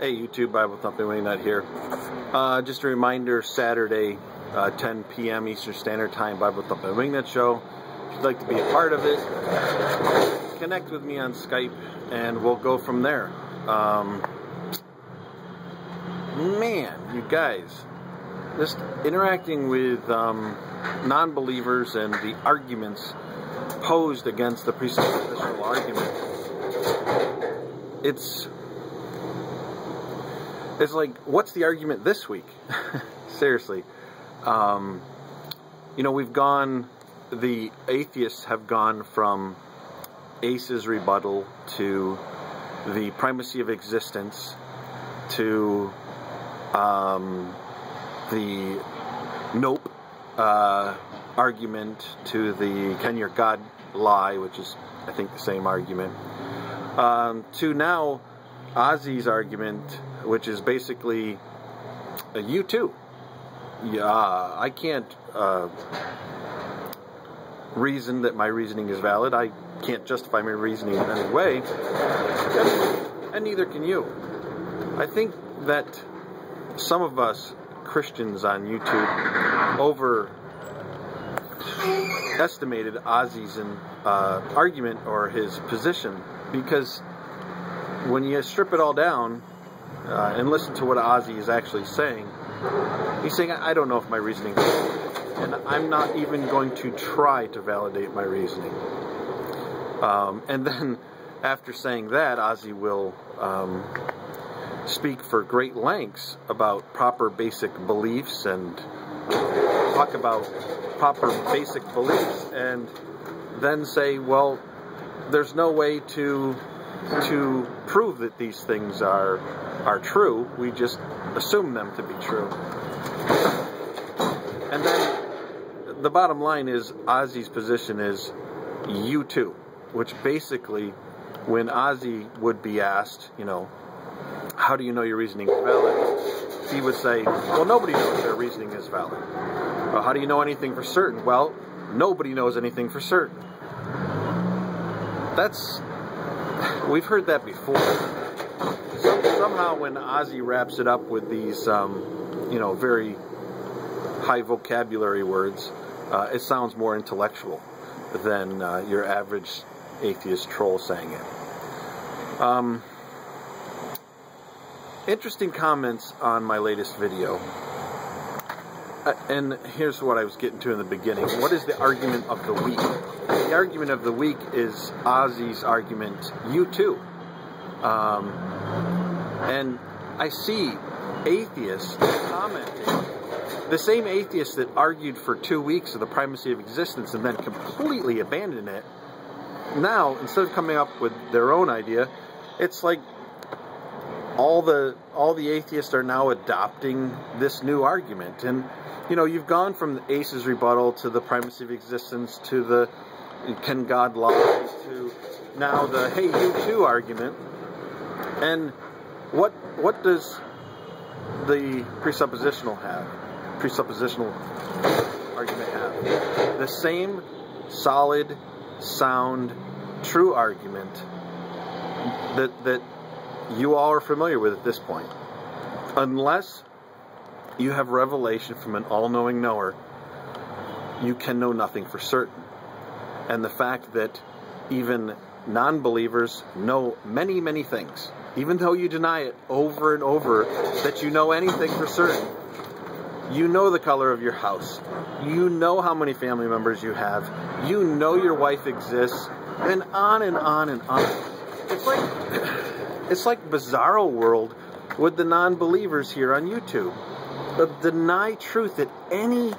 Hey YouTube, Bible Thumping Wingnut here. Just a reminder, Saturday, 10 p.m. Eastern Standard Time, Bible Thumping Wingnut Show. If you'd like to be a part of it, connect with me on Skype and we'll go from there. Man, you guys, just interacting with non-believers and the arguments posed against the presuppositional argument, it's like, what's the argument this week? Seriously. You know, the atheists have gone from Ace's rebuttal to the primacy of existence to the nope argument to the can your God lie, which is, I think, the same argument, to now Ozzy's argument, which is basically you too. Yeah, I can't reason that my reasoning is valid. I can't justify my reasoning in any way, and neither can you. I think that some of us Christians on YouTube overestimated Ozzy's argument or his position, because when you strip it all down and listen to what Ozzy is actually saying, he's saying, I don't know if my reasoning is valid, and I'm not even going to try to validate my reasoning. And then after saying that, Ozzy will speak for great lengths about proper basic beliefs and talk about proper basic beliefs, and then say, well, there's no way to prove that these things are true. We just assume them to be true. And then the bottom line is, Ozzy's position is you too, which basically, when Ozzy would be asked, you know, how do you know your reasoning is valid, he would say, well, nobody knows their reasoning is valid. Well, how do you know anything for certain? Well, nobody knows anything for certain. We've heard that before. Somehow when Ozzy wraps it up with these, you know, very high vocabulary words, it sounds more intellectual than your average atheist troll saying it. Interesting comments on my latest video. And here's what I was getting to in the beginning. What is the argument of the week? The argument of the week is Ozzy's argument, you too. And I see atheists commenting, the same atheists that argued for 2 weeks of the primacy of existence and then completely abandoned it, now, instead of coming up with their own idea, it's like all the atheists are now adopting this new argument. And you know, you've gone from Ace's rebuttal to the primacy of existence to the can God lie to now the hey you too argument. And what does the presuppositional argument have? The same solid, sound, true argument that you all are familiar with at this point. Unless you have revelation from an all-knowing knower, you can know nothing for certain. And the fact that even non-believers know many, many things, even though you deny it over and over that you know anything for certain. You know the color of your house. You know how many family members you have. You know your wife exists. And on and on and on. It's like Bizarro world with the non-believers here on YouTube. Deny truth at any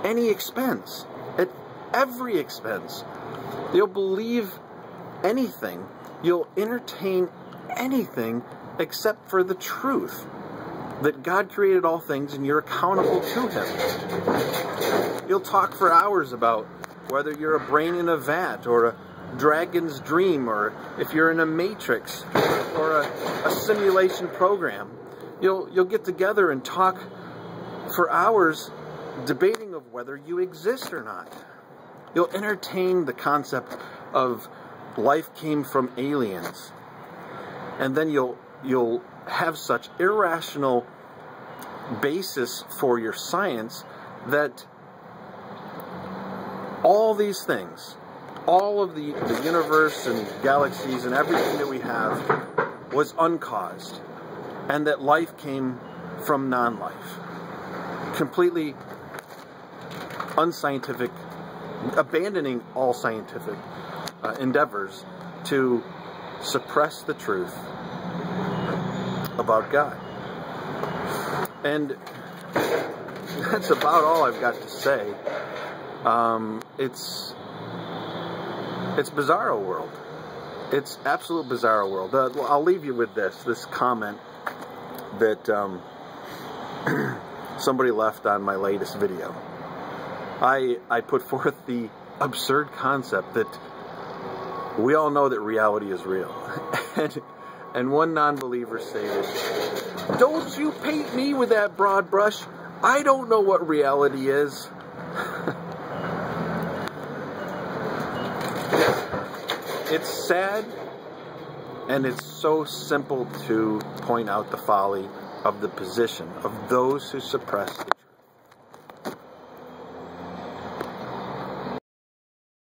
expense, at every expense. You'll believe anything. You'll entertain anything except for the truth that God created all things and you're accountable to Him. You'll talk for hours about whether you're a brain in a vat or a dragon's dream, or if you're in a matrix or a simulation program. You'll get together and talk for hours debating of whether you exist or not. You'll entertain the concept of life came from aliens. And then you'll have such irrational basis for your science that all these things, all of the universe and galaxies and everything that we have was uncaused, and that life came from non-life. Completely unscientific, abandoning all scientific endeavors to suppress the truth about God. And that's about all I've got to say. It's Bizarro world. It's absolute Bizarro world. I'll leave you with this comment that somebody left on my latest video. I put forth the absurd concept that we all know that reality is real. And one non-believer stated, "Don't you paint me with that broad brush. I don't know what reality is." It's sad, and it's so simple to point out the folly of the position of those who suppress the